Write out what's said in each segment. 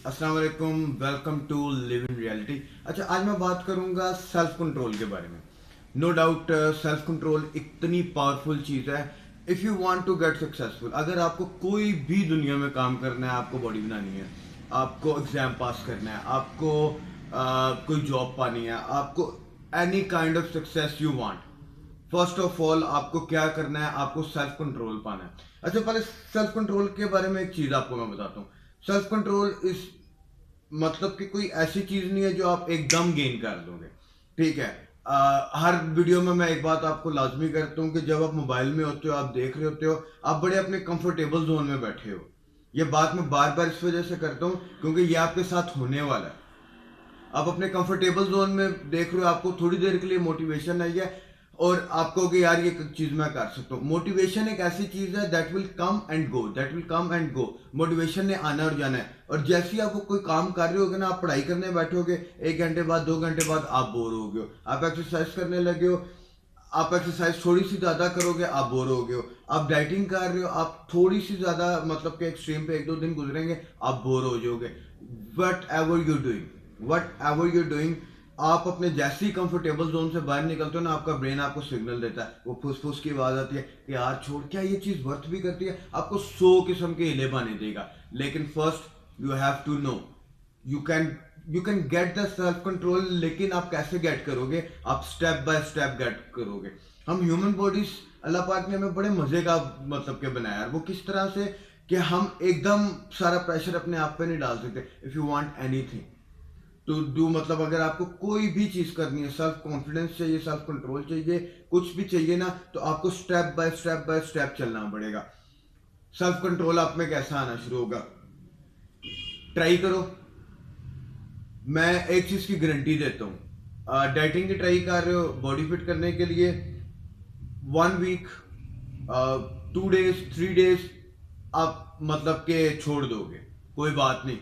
अस्सलाम वालेकुम, welcome to live in reality. अच्छा, आज मैं बात करूंगा सेल्फ कंट्रोल के बारे में। नो डाउट सेल्फ कंट्रोल इतनी पावरफुल चीज़ है। If you want to get successful, अगर आपको कोई भी दुनिया में काम करना है, आपको बॉडी बनानी है, आपको एग्जाम पास करना है, आपको कोई जॉब पानी है, आपको any kind of success you want, first of all आपको क्या करना है? आपको सेल्फ कंट्रोल पाना है। अच्छा, पहले सेल्फ कंट्रोल के बारे में एक चीज आपको मैं बताता हूँ। सेल्फ कंट्रोल इस मतलब कि कोई ऐसी चीज नहीं है जो आप एकदम गेन कर दोगे। ठीक है। हर वीडियो में मैं एक बात आपको लाजमी करता हूँ कि जब आप मोबाइल में होते हो, आप देख रहे होते हो, आप बड़े अपने कंफर्टेबल जोन में बैठे हो। ये बात मैं बार बार इस वजह से करता हूँ क्योंकि ये आपके साथ होने वाला है। आप अपने कंफर्टेबल जोन में देख रहे हो, आपको थोड़ी देर के लिए मोटिवेशन आई है और आप कहोगे यार ये चीज मैं कर सकता हूँ। मोटिवेशन एक ऐसी चीज है that will come and go, that will come and go. Motivation ने आना और जाना है। और जैसे ही आप कोई काम कर रहे होगे ना, आप पढ़ाई करने बैठोगे, 1 घंटे बाद 2 घंटे बाद आप बोर हो गए हो। आप एक्सरसाइज करने लगे हो, आप एक्सरसाइज थोड़ी सी ज्यादा करोगे, आप बोर हो गए हो। आप डाइटिंग कर रहे हो, आप थोड़ी सी ज्यादा मतलब कि एक्सट्रीम पे 1-2 दिन गुजरेंगे, आप बोर हो जाओगे। वट एवर यू डूइंग, आप अपने जैसे ही कंफर्टेबल जोन से बाहर निकलते हो ना, आपका ब्रेन आपको सिग्नल देता है, वो फुस फुस की आवाज आती है कि यार छोड़, क्या ये चीज वर्थ भी करती है? आपको 100 किस्म के हिले बहाने देगा। लेकिन first you have to know, you can you can get the self control. लेकिन आप कैसे गेट करोगे? आप स्टेप बाय स्टेप गेट करोगे। हम ह्यूमन बॉडीज, अल्लाह पाक ने हमें बड़े मजे का मतलब के बनाया। वो किस तरह से कि हम एकदम सारा प्रेशर अपने आप पे नहीं डाल सकते। If you want anything to do, मतलब अगर आपको कोई भी चीज करनी है, सेल्फ कॉन्फिडेंस चाहिए, सेल्फ कंट्रोल चाहिए, कुछ भी चाहिए ना, तो आपको स्टेप बाय स्टेप चलना पड़ेगा। सेल्फ कंट्रोल आप में कैसा आना शुरू होगा? ट्राई करो। मैं एक चीज की गारंटी देता हूँ, डाइटिंग की ट्राई कर रहे हो बॉडी फिट करने के लिए, 1 वीक, 2 डेज, 3 डेज आप मतलब के छोड़ दोगे, कोई बात नहीं।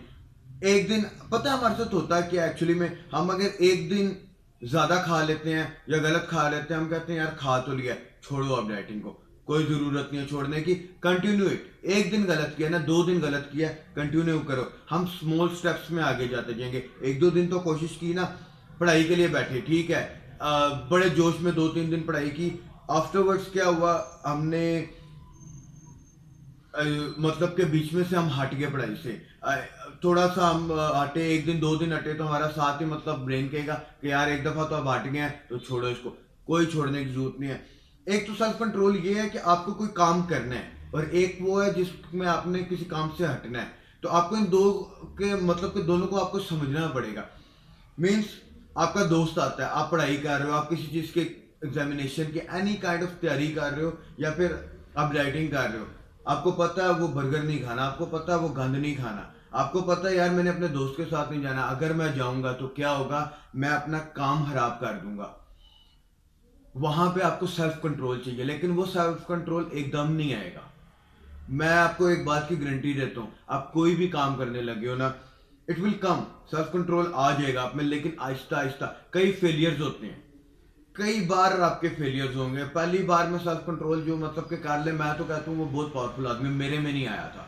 एक दिन, पता है हमारे साथ होता है कि एक्चुअली में हम अगर एक दिन ज्यादा खा लेते हैं या गलत खा लेते हैं, हम कहते हैं यार खा तो लिया, छोड़ो अब डाइटिंग को, कोई जरूरत नहीं है छोड़ने की, कंटिन्यू इट। एक दिन गलत किया ना, 2 दिन गलत किया, कंटिन्यू करो। हम स्मॉल स्टेप्स में आगे जाते जाएंगे। 1-2 दिन तो कोशिश की ना, पढ़ाई के लिए बैठे, ठीक है, बड़े जोश में 2-3 दिन पढ़ाई की। आफ्टरवर्ड्स क्या हुआ? हमने मतलब के बीच में से हम हट गए पढ़ाई से। थोड़ा सा हम हटे, 1 दिन 2 दिन हटे तो हमारा साथ ही मतलब ब्रेन कहेगा कि यार एक दफा तो अब हट गए हैं तो छोड़ो इसको। कोई छोड़ने की जरूरत नहीं है। एक तो सेल्फ कंट्रोल ये है कि आपको कोई काम करना है, और एक वो है जिसमें आपने किसी काम से हटना है। तो आपको इन दो के मतलब के दोनों को आपको समझना पड़ेगा। मीन्स आपका दोस्त आता है, आप पढ़ाई कर रहे हो, आप किसी चीज के एग्जामिनेशन की एनी काइंड ऑफ तैयारी कर रहे हो, या फिर आप राइटिंग कर रहे हो। आपको पता है वो बर्गर नहीं खाना, आपको पता है वो गंद नहीं खाना, आपको पता है यार मैंने अपने दोस्त के साथ नहीं जाना, अगर मैं जाऊंगा तो क्या होगा, मैं अपना काम खराब कर दूंगा। वहां पे आपको सेल्फ कंट्रोल चाहिए, लेकिन वो सेल्फ कंट्रोल एकदम नहीं आएगा। मैं आपको एक बात की गारंटी देता हूँ, आप कोई भी काम करने लगे हो ना, it will come, self control आ जाएगा आप में, लेकिन आहिस्ता आहिस्ता। कई फेलियर्स होते हैं, कई बार आपके फेलियर्स होंगे। पहली बार में सेल्फ कंट्रोल जो मतलब के कर ले, मैं तो कहता हूँ वो बहुत पावरफुल आदमी, मेरे में नहीं आया था।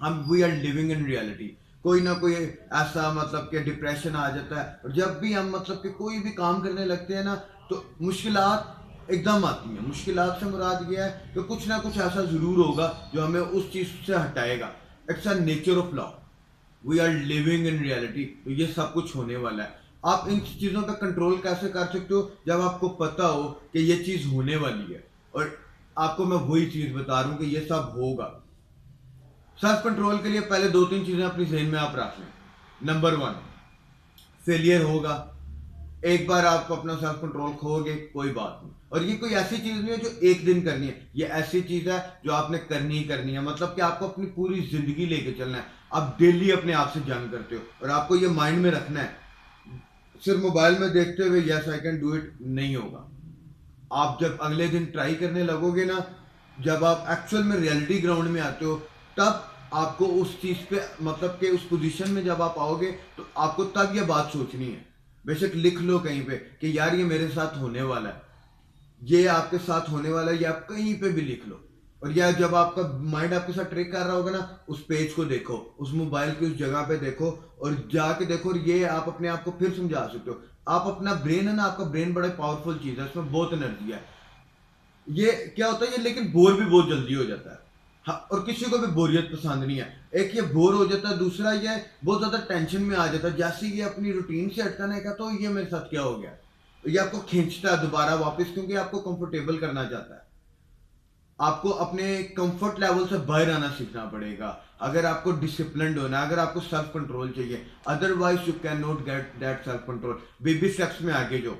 हम we are living in reality. कोई ना कोई ऐसा मतलब कि डिप्रेशन आ जाता है, और जब भी हम मतलब कि कोई भी काम करने लगते हैं ना, तो मुश्किलात एकदम आती हैं। मुश्किलात से मुराद ये है कि कुछ ना कुछ ऐसा जरूर होगा जो हमें उस चीज से हटाएगा। It's a nature of law. We are living in reality, तो ये सब कुछ होने वाला है। आप इन चीजों पर कंट्रोल कैसे कर सकते हो? जब आपको पता हो कि ये चीज होने वाली है, और आपको मैं वही चीज बता रहा हूं कि ये सब होगा। सेल्फ कंट्रोल के लिए पहले 2-3 चीजें अपनी जहन में आप रख लें। नंबर 1, फेलियर होगा। एक बार आप अपना सेल्फ कंट्रोल खोगे, कोई बात नहीं। और ये कोई ऐसी चीज नहीं है जो एक दिन करनी है, ये ऐसी चीज है जो आपने करनी ही करनी है। मतलब कि आपको अपनी पूरी जिंदगी लेके चलना है। आप डेली अपने आप से जंग करते हो, और आपको ये माइंड में रखना है। सिर्फ मोबाइल में देखते हुए yes I can do it नहीं होगा। आप जब अगले दिन ट्राई करने लगोगे ना, जब आप एक्चुअल में रियलिटी ग्राउंड में आते हो, तब आपको उस चीज पे मतलब कि उस पोजीशन में जब आप आओगे, तो आपको तब ये बात सोचनी है। बेशक लिख लो कहीं पे कि यार ये मेरे साथ होने वाला है, ये आपके साथ होने वाला है, ये आप कहीं पे भी लिख लो। और या जब आपका माइंड आपके साथ ट्रिक कर रहा होगा ना, उस पेज को देखो, उस मोबाइल की उस जगह पे देखो और जाके देखो, और ये आप अपने आप को फिर समझा सकते हो। आप अपना ब्रेन है ना, आपका ब्रेन बड़ा पावरफुल चीज है, इसमें बहुत एनर्जी है। ये क्या होता है, ये लेकिन बोर भी बहुत जल्दी हो जाता है। हाँ, और किसी को भी बोरियत पसंद नहीं है। एक ये बोर हो जाता है, दूसरा ये बहुत ज्यादा टेंशन में आ जाता है। जैसे ये अपनी रूटीन से हटने का, तो ये मेरे साथ क्या हो गया, ये आपको खींचता है दोबारा वापस, क्योंकि आपको कंफर्टेबल करना चाहता है। आपको अपने कंफर्ट लेवल से बाहर आना सीखना पड़ेगा अगर आपको डिसिप्लिन्ड होना है, अगर आपको सेल्फ कंट्रोल चाहिए। Otherwise you can not get that self control. Baby steps में आगे जो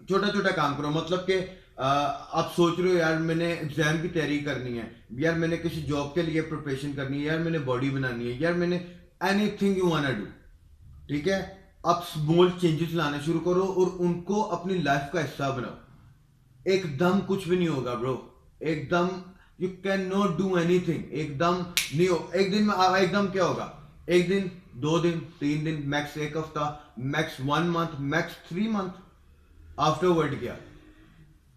छोटा छोटा काम करो, मतलब कि आप सोच रहे हो यार मैंने एग्जाम की तैयारी करनी है, यार मैंने किसी जॉब के लिए प्रिपरेशन करनी है, यार मैंने बॉडी बनानी है, यार मैंने एनीथिंग यू वांट डू, ठीक है। आप स्मॉल चेंजेस लाना शुरू करो और उनको अपनी लाइफ का हिस्सा बनाओ। एकदम कुछ भी नहीं होगा ब्रो, एकदम you can not do anything, एकदम नहीं हो। एक दिन में एकदम क्या होगा, एक दिन, 2 दिन, 3 दिन, मैक्स एक हफ्ता, max 1 month, max 3 month, afterward क्या,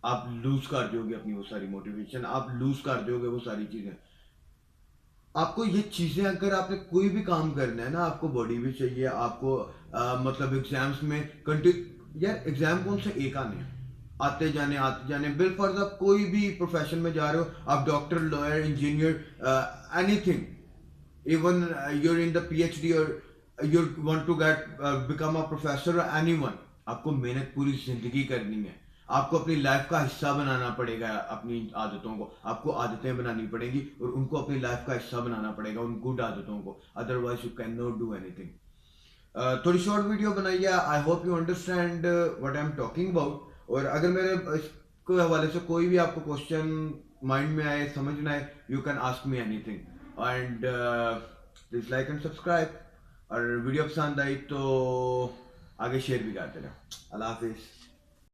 आप लूज कर दोगे अपनी वो सारी मोटिवेशन, आप लूज कर दोगे वो सारी चीजें। आपको ये चीजें, अगर आपने कोई भी काम करना है ना, आपको बॉडी भी चाहिए, आपको मतलब एग्जाम्स में कंटिन्यू, यार एग्जाम कौन से एक आने हैं, आते जाने आते जाने। बिल फर्ज आप कोई भी प्रोफेशन में जा रहे हो, आप doctor, lawyer, engineer, anything, even your in the PhD और you want to get become a professor, anyone, आपको मेहनत पूरी जिंदगी करनी है। आपको अपनी लाइफ का हिस्सा बनाना पड़ेगा, अपनी आदतों को आपको आदतें बनानी पड़ेंगी और उनको अपनी लाइफ का हिस्सा बनाना पड़ेगा, उन गुड आदतों को। Otherwise you can not do anything. थोड़ी शॉर्ट वीडियो बनाई है, I hope you understand what I am talking about. और अगर मेरे इसके हवाले से कोई भी आपको क्वेश्चन माइंड में आए, समझना है, you can ask me anything. And please like and subscribe, और वीडियो पसंद आई तो आगे शेयर भी कर देना। अल्लाह हाफिज़।